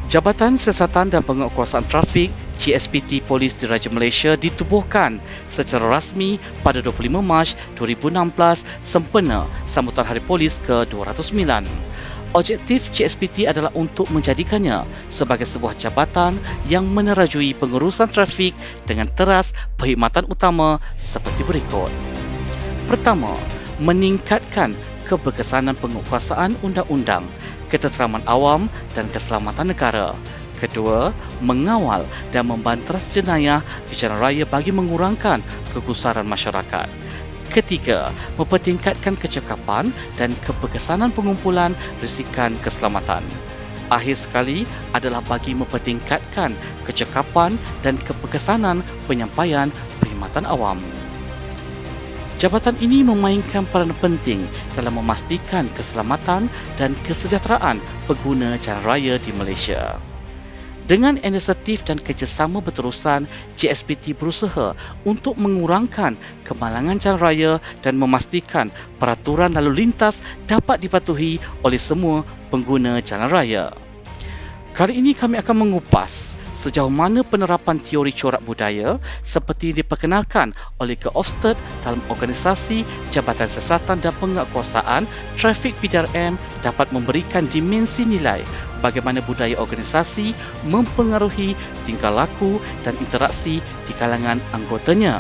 Jabatan Siasatan dan Penguatkuasaan Trafik JSPT Polis Diraja Malaysia ditubuhkan secara rasmi pada 25 Mac 2016 sempena sambutan Hari Polis ke-209. Objektif JSPT adalah untuk menjadikannya sebagai sebuah jabatan yang menerajui pengurusan trafik dengan teras perkhidmatan utama seperti berikut. Pertama, meningkatkan keberkesanan penguatkuasaan undang-undang, ketenteraman awam dan keselamatan negara. Kedua, mengawal dan membanteras jenayah di jalan raya bagi mengurangkan kegusaran masyarakat. Ketiga, mempertingkatkan kecekapan dan keberkesanan pengumpulan risikan keselamatan. Akhir sekali adalah bagi mempertingkatkan kecekapan dan keberkesanan penyampaian perkhidmatan awam. Jabatan ini memainkan peranan penting dalam memastikan keselamatan dan kesejahteraan pengguna jalan raya di Malaysia. Dengan inisiatif dan kerjasama berterusan, JSPT berusaha untuk mengurangkan kemalangan jalan raya dan memastikan peraturan lalu lintas dapat dipatuhi oleh semua pengguna jalan raya. Kali ini kami akan mengupas sejauh mana penerapan teori corak budaya seperti diperkenalkan oleh Ke-Ofsted dalam organisasi Jabatan Siasatan dan Penguatkuasaan Trafik PDRM dapat memberikan dimensi nilai bagaimana budaya organisasi mempengaruhi tingkah laku dan interaksi di kalangan anggotanya.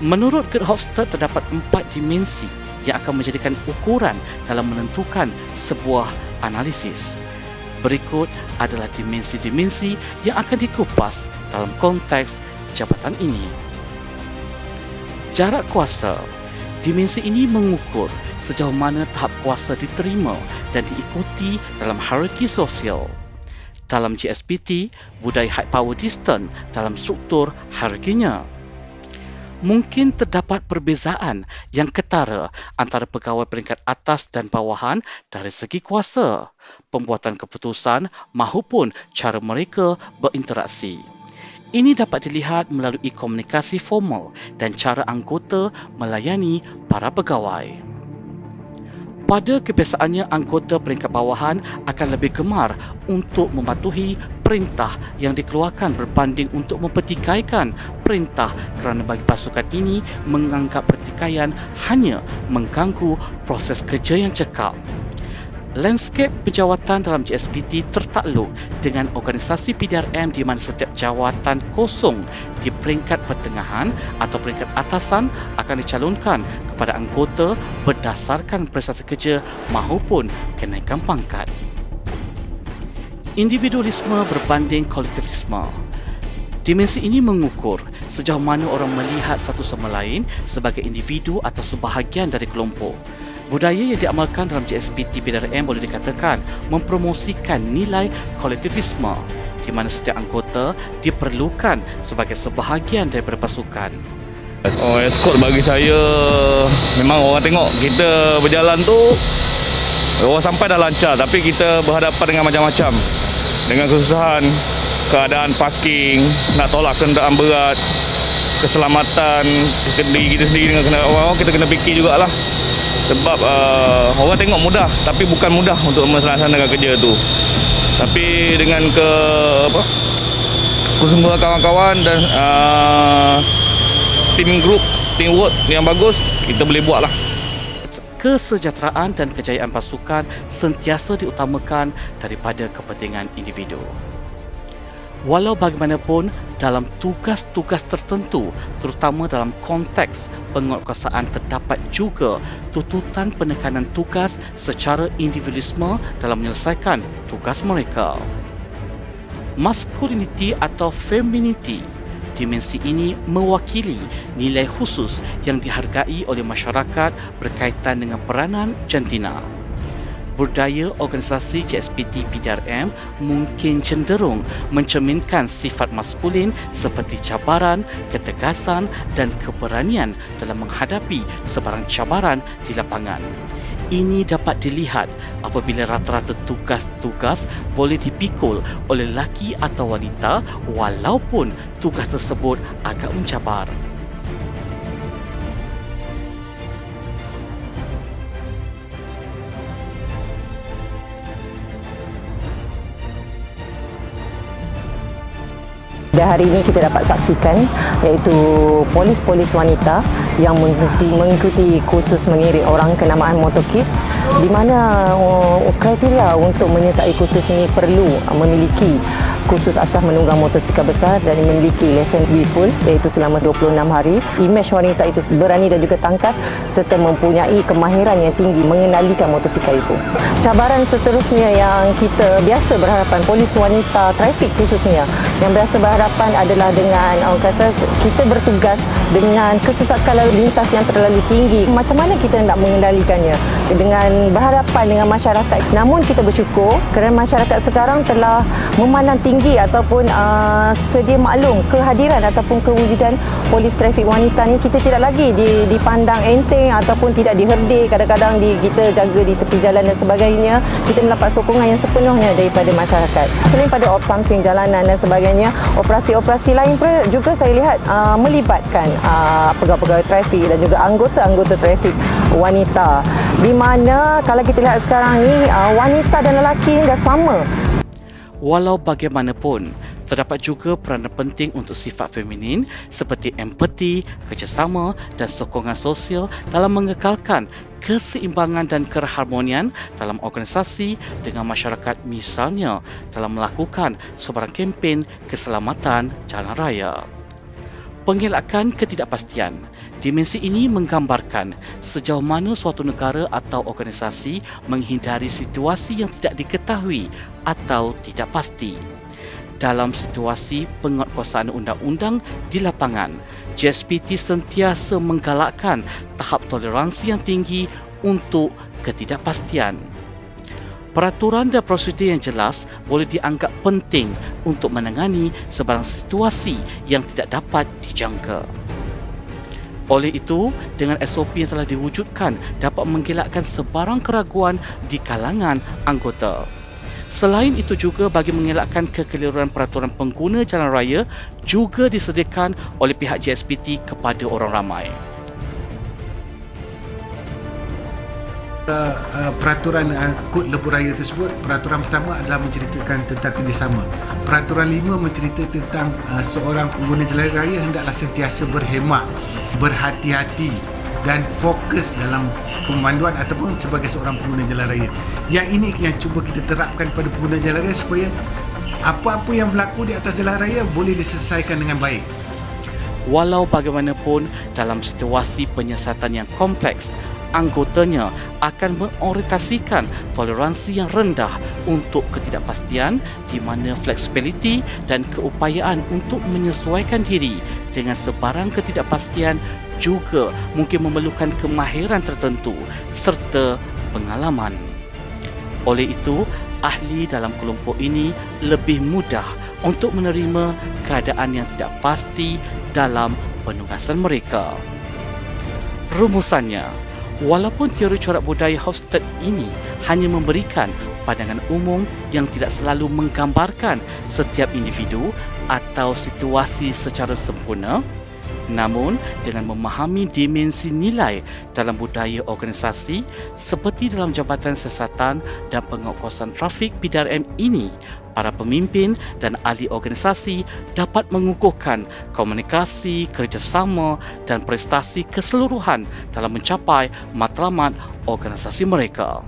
Menurut Ke-Ofsted terdapat 4 dimensi yang akan menjadikan ukuran dalam menentukan sebuah analisis. Berikut adalah dimensi-dimensi yang akan dikupas dalam konteks jabatan ini. Jarak kuasa. Dimensi ini mengukur sejauh mana tahap kuasa diterima dan diikuti dalam hierarki sosial. Dalam JSPT, budaya high power distance dalam struktur hierarkinya. Mungkin terdapat perbezaan yang ketara antara pegawai peringkat atas dan bawahan dari segi kuasa, pembuatan keputusan maupun cara mereka berinteraksi. Ini dapat dilihat melalui komunikasi formal dan cara anggota melayani para pegawai. Pada kebiasaannya, anggota peringkat bawahan akan lebih gemar untuk mematuhi perintah yang dikeluarkan berbanding untuk mempertikaikan perintah kerana bagi pasukan ini menganggap pertikaian hanya mengganggu proses kerja yang cekap. Lanskap penjawatan dalam JSPT tertakluk dengan organisasi PDRM di mana setiap jawatan kosong di peringkat pertengahan atau peringkat atasan akan dicalonkan kepada anggota berdasarkan prestasi kerja maupun kenaikan pangkat. Individualisme berbanding kolektivisme. Dimensi ini mengukur sejauh mana orang melihat satu sama lain sebagai individu atau sebahagian dari kelompok. Budaya yang diamalkan dalam JSPT PDRM boleh dikatakan mempromosikan nilai kolektivisme di mana setiap anggota diperlukan sebagai sebahagian daripada pasukan. Escort bagi saya memang orang tengok kita berjalan tu orang sampai dah lancar, tapi kita berhadapan dengan macam-macam, dengan kesusahan, keadaan parking, nak tolak kenderaan berat, keselamatan diri kita sendiri dengan kenderaan orang, kita kena fikir jugalah. Sebab orang tengok mudah, tapi bukan mudah untuk melaksanakan kerja tu. Tapi dengan kesungguhan kawan-kawan dan teamwork yang bagus, kita boleh buat lah. Kesejahteraan dan kejayaan pasukan sentiasa diutamakan daripada kepentingan individu. Walau bagaimanapun, dalam tugas-tugas tertentu, terutama dalam konteks penguatkuasaan, terdapat juga tuntutan penekanan tugas secara individualisme dalam menyelesaikan tugas mereka. Masculinity atau femininity. Dimensi ini mewakili nilai khusus yang dihargai oleh masyarakat berkaitan dengan peranan jantina. Budaya organisasi JSPT PDRM mungkin cenderung mencerminkan sifat maskulin seperti cabaran, ketegasan dan keberanian dalam menghadapi sebarang cabaran di lapangan. Ini dapat dilihat apabila rata-rata tugas-tugas boleh dipikul oleh lelaki atau wanita walaupun tugas tersebut agak mencabar. Dan hari ini kita dapat saksikan iaitu polis-polis wanita yang mengikuti kursus mengiring orang kenamaan motorkit, di mana kriteria untuk menyertai kursus ini perlu memiliki kursus asas menunggang motosikal besar dan memiliki lesen B full iaitu selama 26 hari. Imej wanita itu berani dan juga tangkas serta mempunyai kemahiran yang tinggi mengendalikan motosikal itu. Cabaran seterusnya yang kita biasa berhadapan, polis wanita trafik khususnya yang biasa berhadapan adalah dengan orang kata kita bertugas dengan kesesakan lalu lintas yang terlalu tinggi. Macam mana kita nak mengendalikannya dengan berhadapan dengan masyarakat. Namun kita bersyukur kerana masyarakat sekarang telah memandang tinggi ataupun sedia maklum kehadiran ataupun kewujudan polis trafik wanita ni. Kita tidak lagi dipandang enteng ataupun tidak diherdik. Kadang-kadang kita jaga di tepi jalan dan sebagainya. Kita mendapat sokongan yang sepenuhnya daripada masyarakat. Selain pada op samsing jalanan dan sebagainya, operasi-operasi lain pun juga saya lihat melibatkan pegawai-pegawai trafik dan juga anggota-anggota trafik wanita, di mana kalau kita lihat sekarang ni wanita dan lelaki ni dah sama. Walau bagaimanapun, terdapat juga peranan penting untuk sifat feminin seperti empati, kerjasama dan sokongan sosial dalam mengekalkan keseimbangan dan keharmonian dalam organisasi dengan masyarakat, misalnya dalam melakukan sebarang kempen keselamatan jalan raya. Pengelakkan ketidakpastian. Dimensi ini menggambarkan sejauh mana suatu negara atau organisasi menghindari situasi yang tidak diketahui atau tidak pasti. Dalam situasi penguatkuasaan undang-undang di lapangan, JSPT sentiasa menggalakkan tahap toleransi yang tinggi untuk ketidakpastian. Peraturan dan prosedur yang jelas boleh dianggap penting untuk menangani sebarang situasi yang tidak dapat dijangka. Oleh itu, dengan SOP yang telah diwujudkan dapat menggelakkan sebarang keraguan di kalangan anggota. Selain itu juga bagi mengelakkan kekeliruan peraturan pengguna jalan raya juga disediakan oleh pihak JSPT kepada orang ramai. Peraturan kod lebuh raya tersebut, peraturan pertama adalah menceritakan tentang kerjasama. Peraturan 5 mencerita tentang seorang pengguna jalan raya hendaklah sentiasa berhemat, berhati-hati dan fokus dalam pemanduan ataupun sebagai seorang pengguna jalan raya. Yang ini yang cuba kita terapkan pada pengguna jalan raya supaya apa-apa yang berlaku di atas jalan raya boleh diselesaikan dengan baik. Walau bagaimanapun, dalam situasi penyiasatan yang kompleks, anggotanya akan mengorientasikan toleransi yang rendah untuk ketidakpastian, di mana fleksibiliti dan keupayaan untuk menyesuaikan diri dengan sebarang ketidakpastian juga mungkin memerlukan kemahiran tertentu serta pengalaman. Oleh itu, ahli dalam kelompok ini lebih mudah untuk menerima keadaan yang tidak pasti dalam penugasan mereka. Rumusannya, walaupun teori corak budaya Hofstede ini hanya memberikan pandangan umum yang tidak selalu menggambarkan setiap individu atau situasi secara sempurna, namun dengan memahami dimensi nilai dalam budaya organisasi seperti dalam Jabatan Siasatan dan Penguatkuasaan Trafik PDRM ini, para pemimpin dan ahli organisasi dapat mengukuhkan komunikasi, kerjasama dan prestasi keseluruhan dalam mencapai matlamat organisasi mereka.